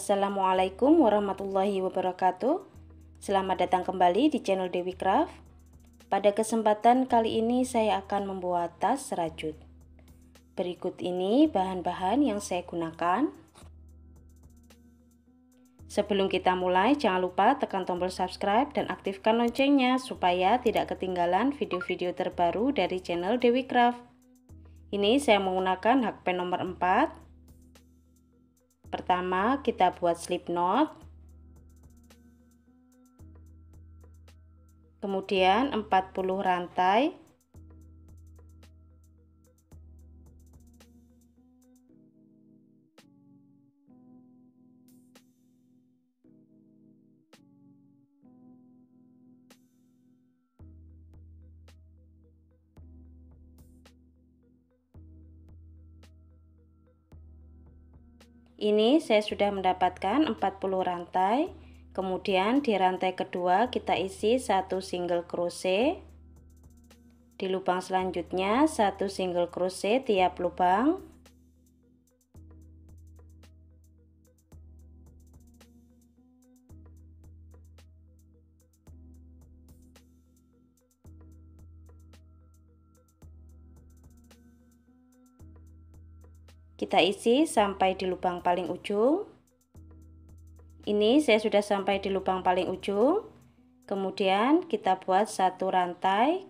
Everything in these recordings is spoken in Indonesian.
Assalamualaikum warahmatullahi wabarakatuh. Selamat datang kembali di channel Dewi Craft. Pada kesempatan kali ini saya akan membuat tas serajut. Berikut ini bahan-bahan yang saya gunakan. Sebelum kita mulai, jangan lupa tekan tombol subscribe dan aktifkan loncengnya supaya tidak ketinggalan video-video terbaru dari channel Dewi Craft. Ini saya menggunakan hakpen nomor 4. Pertama, kita buat slip knot. Kemudian 40 rantai. Ini saya sudah mendapatkan 40 rantai. Kemudian di rantai kedua kita isi 1 single crochet. Di lubang selanjutnya 1 single crochet tiap lubang. Kita isi sampai di lubang paling ujung. Ini saya sudah sampai di lubang paling ujung. Kemudian kita buat satu rantai,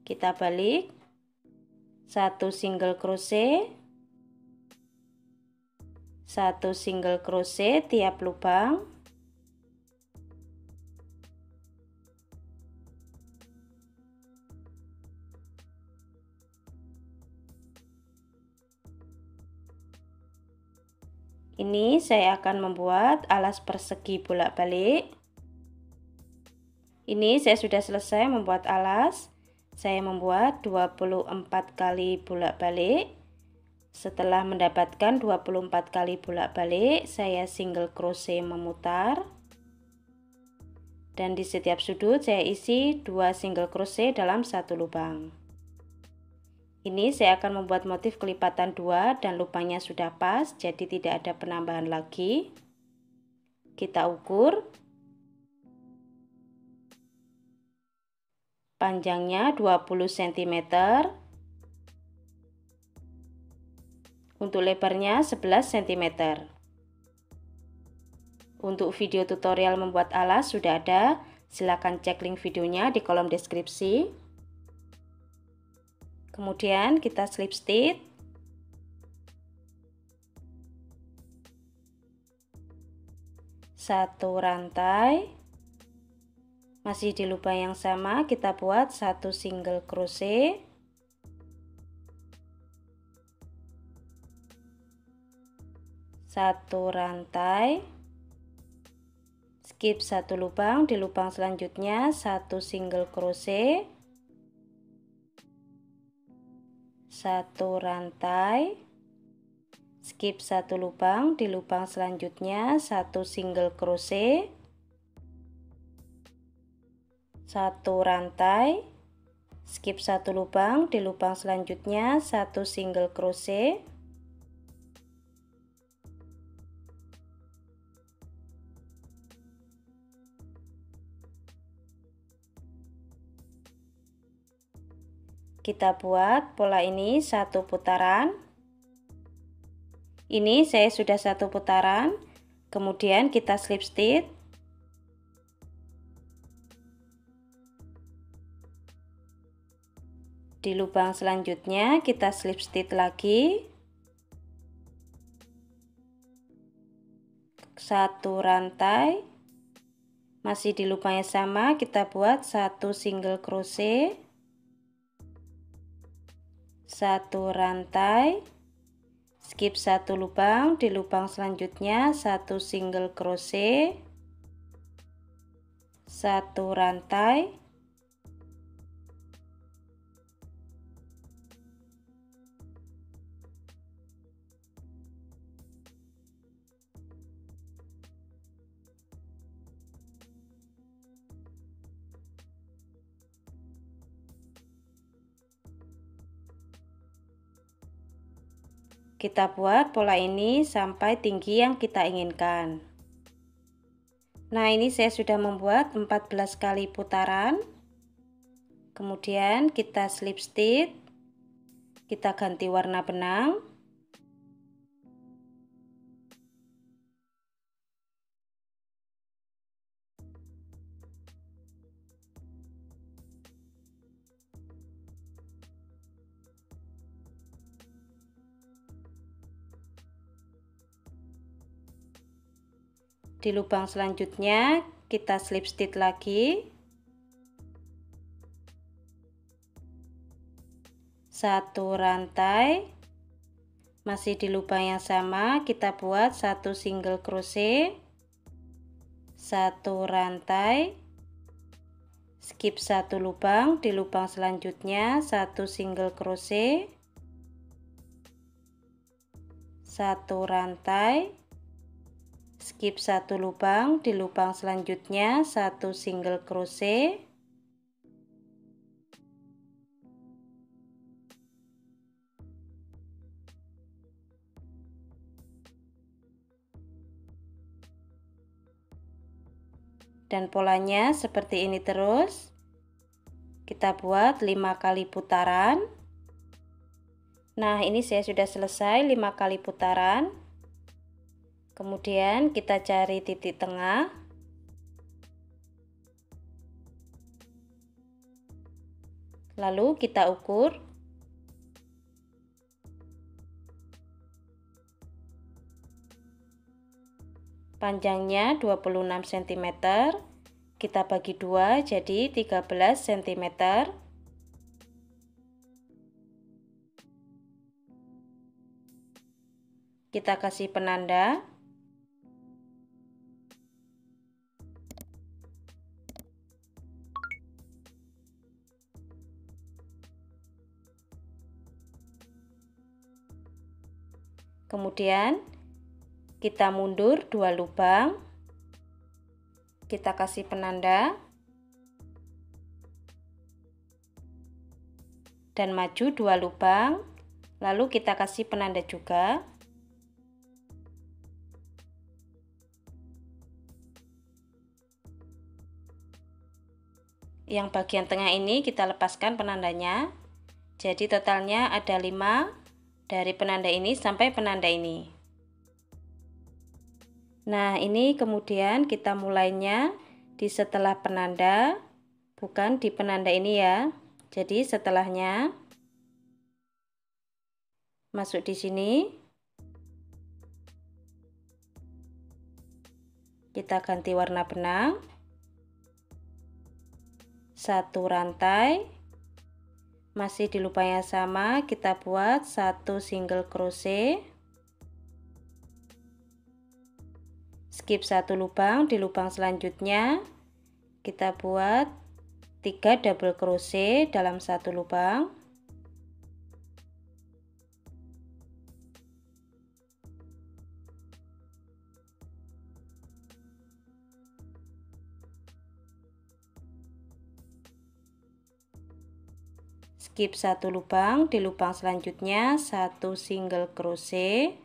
kita balik, 1 single crochet, 1 single crochet tiap lubang. Ini saya akan membuat alas persegi bolak-balik. Ini saya sudah selesai membuat alas. Saya membuat 24 kali bolak-balik. Setelah mendapatkan 24 kali bolak-balik, saya single crochet memutar. Dan di setiap sudut saya isi 2 single crochet dalam satu lubang. Ini saya akan membuat motif kelipatan 2 dan lubangnya sudah pas, jadi tidak ada penambahan lagi. Kita ukur. Panjangnya 20 cm. Untuk lebarnya 11 cm. Untuk video tutorial membuat alas sudah ada, silahkan cek link videonya di kolom deskripsi. Kemudian kita slip stitch. Satu rantai. Masih di lubang yang sama kita buat 1 single crochet. Satu rantai. Skip satu lubang, di lubang selanjutnya 1 single crochet. 1 rantai, skip satu lubang, di lubang selanjutnya 1 single crochet, 1 rantai, skip satu lubang, di lubang selanjutnya 1 single crochet, kita buat pola ini satu putaran. Ini saya sudah satu putaran. Kemudian kita slip stitch. Di lubang selanjutnya kita slip stitch lagi. 1 rantai. Masih di lubang yang sama kita buat 1 single crochet. 1 rantai, skip satu lubang, di lubang selanjutnya 1 single crochet, 1 rantai, kita buat pola ini sampai tinggi yang kita inginkan. Nah, ini saya sudah membuat 14 kali putaran. Kemudian kita slip stitch, kita ganti warna benang. Di lubang selanjutnya kita slip stitch lagi. Satu rantai. Masih di lubang yang sama kita buat satu single crochet. Satu rantai. Skip satu lubang, di lubang selanjutnya satu single crochet. Satu rantai. Skip satu lubang, di lubang selanjutnya satu single crochet. Dan polanya seperti ini terus. Kita buat 5 kali putaran. Nah, ini saya sudah selesai 5 kali putaran. Kemudian kita cari titik tengah. Lalu kita ukur. Panjangnya 26 cm. Kita bagi 2 jadi 13 cm. Kita kasih penanda. Kemudian kita mundur 2 lubang. Kita kasih penanda. Dan maju 2 lubang. Lalu kita kasih penanda juga. Yang bagian tengah ini kita lepaskan penandanya. Jadi totalnya ada 5 dari penanda ini sampai penanda ini. Nah, ini kemudian kita mulainya di setelah penanda, bukan di penanda ini ya. Jadi setelahnya masuk di sini. Kita ganti warna benang. Satu rantai. Masih di lubang yang sama, kita buat satu single crochet. Skip satu lubang, di lubang selanjutnya kita buat 3 double crochet dalam satu lubang. Skip satu lubang, di lubang selanjutnya satu single crochet.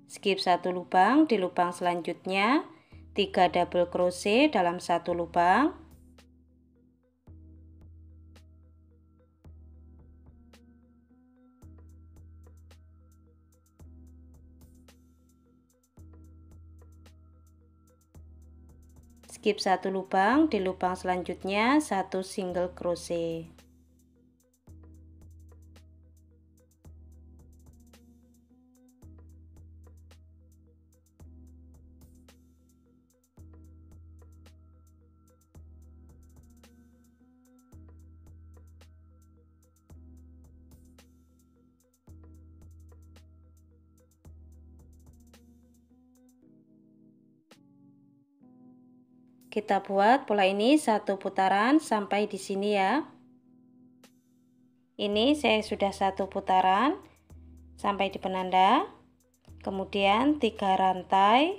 Skip satu lubang, di lubang selanjutnya 3 double crochet dalam satu lubang. Skip satu lubang, di lubang selanjutnya satu single crochet. Kita buat pola ini satu putaran sampai di sini ya. Ini saya sudah satu putaran sampai di penanda. Kemudian 3 rantai.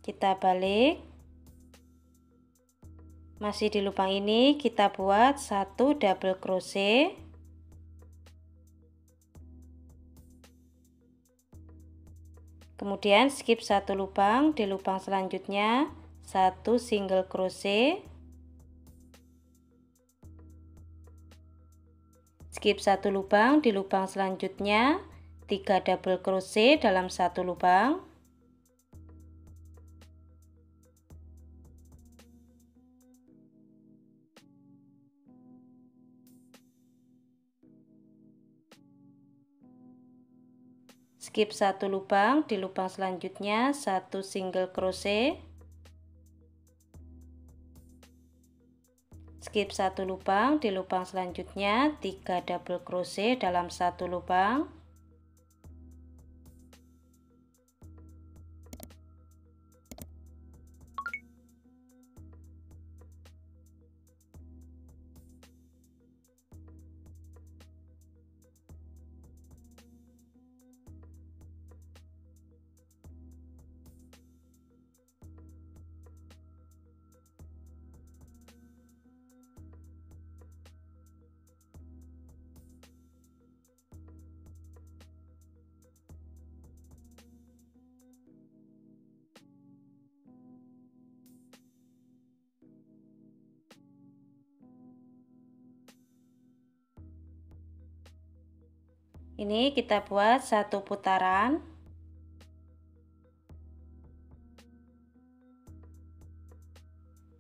Kita balik. Masih di lubang ini kita buat satu double crochet. Kemudian skip satu lubang, di lubang selanjutnya satu single crochet, skip satu lubang, di lubang selanjutnya 3 double crochet dalam satu lubang, skip satu lubang, di lubang selanjutnya satu single crochet, skip satu lubang, di lubang selanjutnya 3 double crochet dalam satu lubang, ini kita buat satu putaran.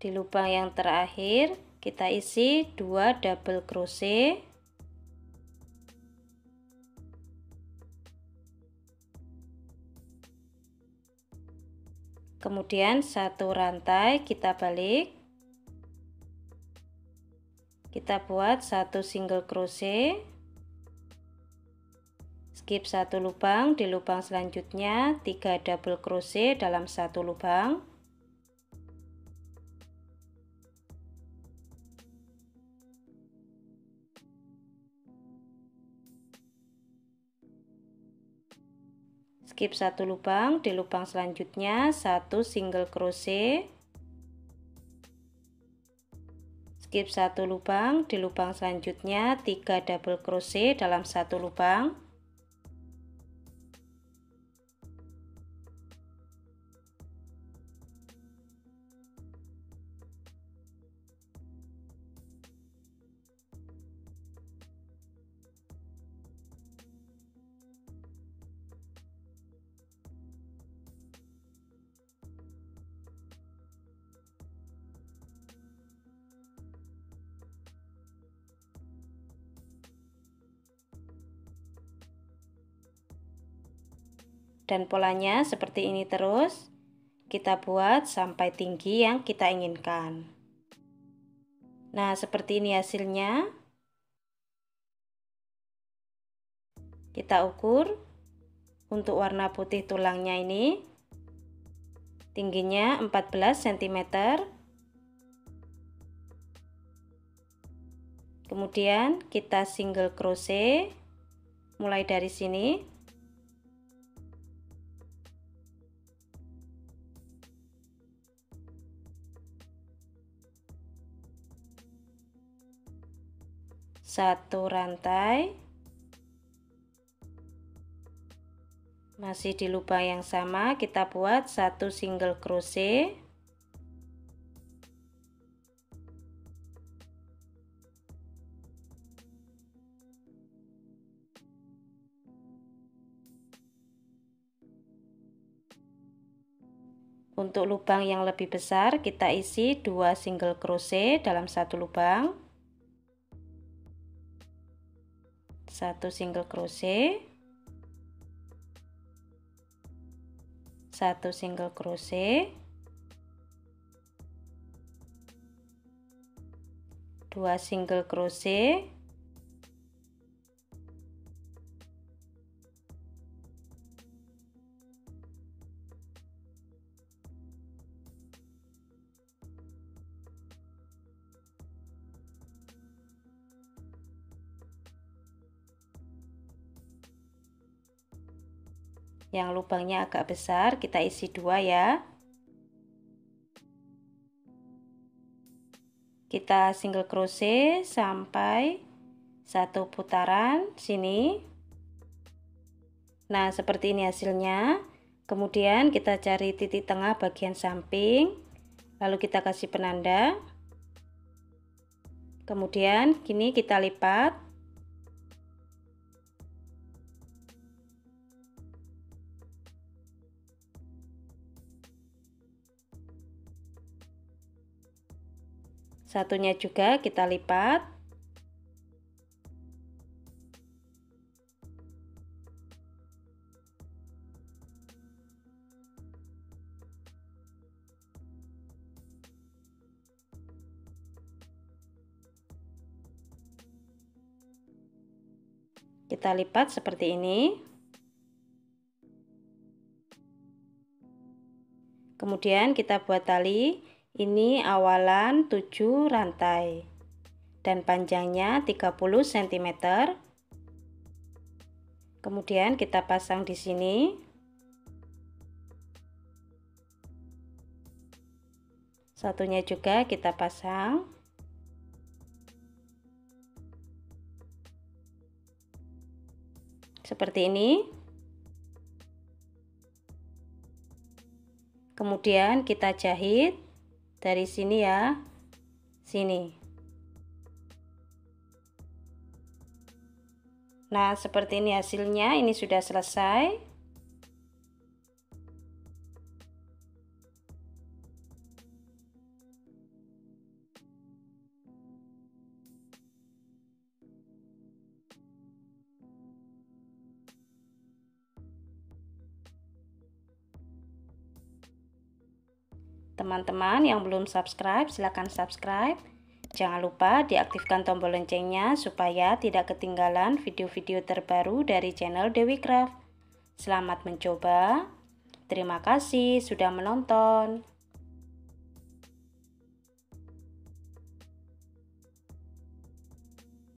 Di lubang yang terakhir kita isi 2 double crochet, kemudian satu rantai kita balik, kita buat satu single crochet, skip satu lubang, di lubang selanjutnya 3 double crochet dalam satu lubang, skip satu lubang, di lubang selanjutnya satu single crochet, skip satu lubang, di lubang selanjutnya 3 double crochet dalam satu lubang, dan polanya seperti ini terus kita buat sampai tinggi yang kita inginkan. Nah, seperti ini hasilnya. Kita ukur untuk warna putih tulangnya ini tingginya 14 cm, kemudian kita single crochet mulai dari sini, satu rantai, masih di lubang yang sama kita buat satu single crochet, untuk lubang yang lebih besar kita isi 2 single crochet dalam satu lubang, satu single crochet, satu single crochet, 2 single crochet, yang lubangnya agak besar kita isi 2 ya. Kita single crochet sampai satu putaran sini. Nah, seperti ini hasilnya. Kemudian kita cari titik tengah bagian samping, lalu kita kasih penanda. Kemudian gini kita lipat. Satunya juga kita lipat. Kita lipat seperti ini. Kemudian kita buat tali. Ini awalan 7 rantai dan panjangnya 30 cm. Kemudian kita pasang di sini. Satunya juga kita pasang. Seperti ini. Kemudian kita jahit dari sini ya, sini. Nah, seperti ini hasilnya. Ini sudah selesai. Teman-teman yang belum subscribe, silahkan subscribe. Jangan lupa diaktifkan tombol loncengnya supaya tidak ketinggalan video-video terbaru dari channel Dewi Craft. Selamat mencoba. Terima kasih sudah menonton.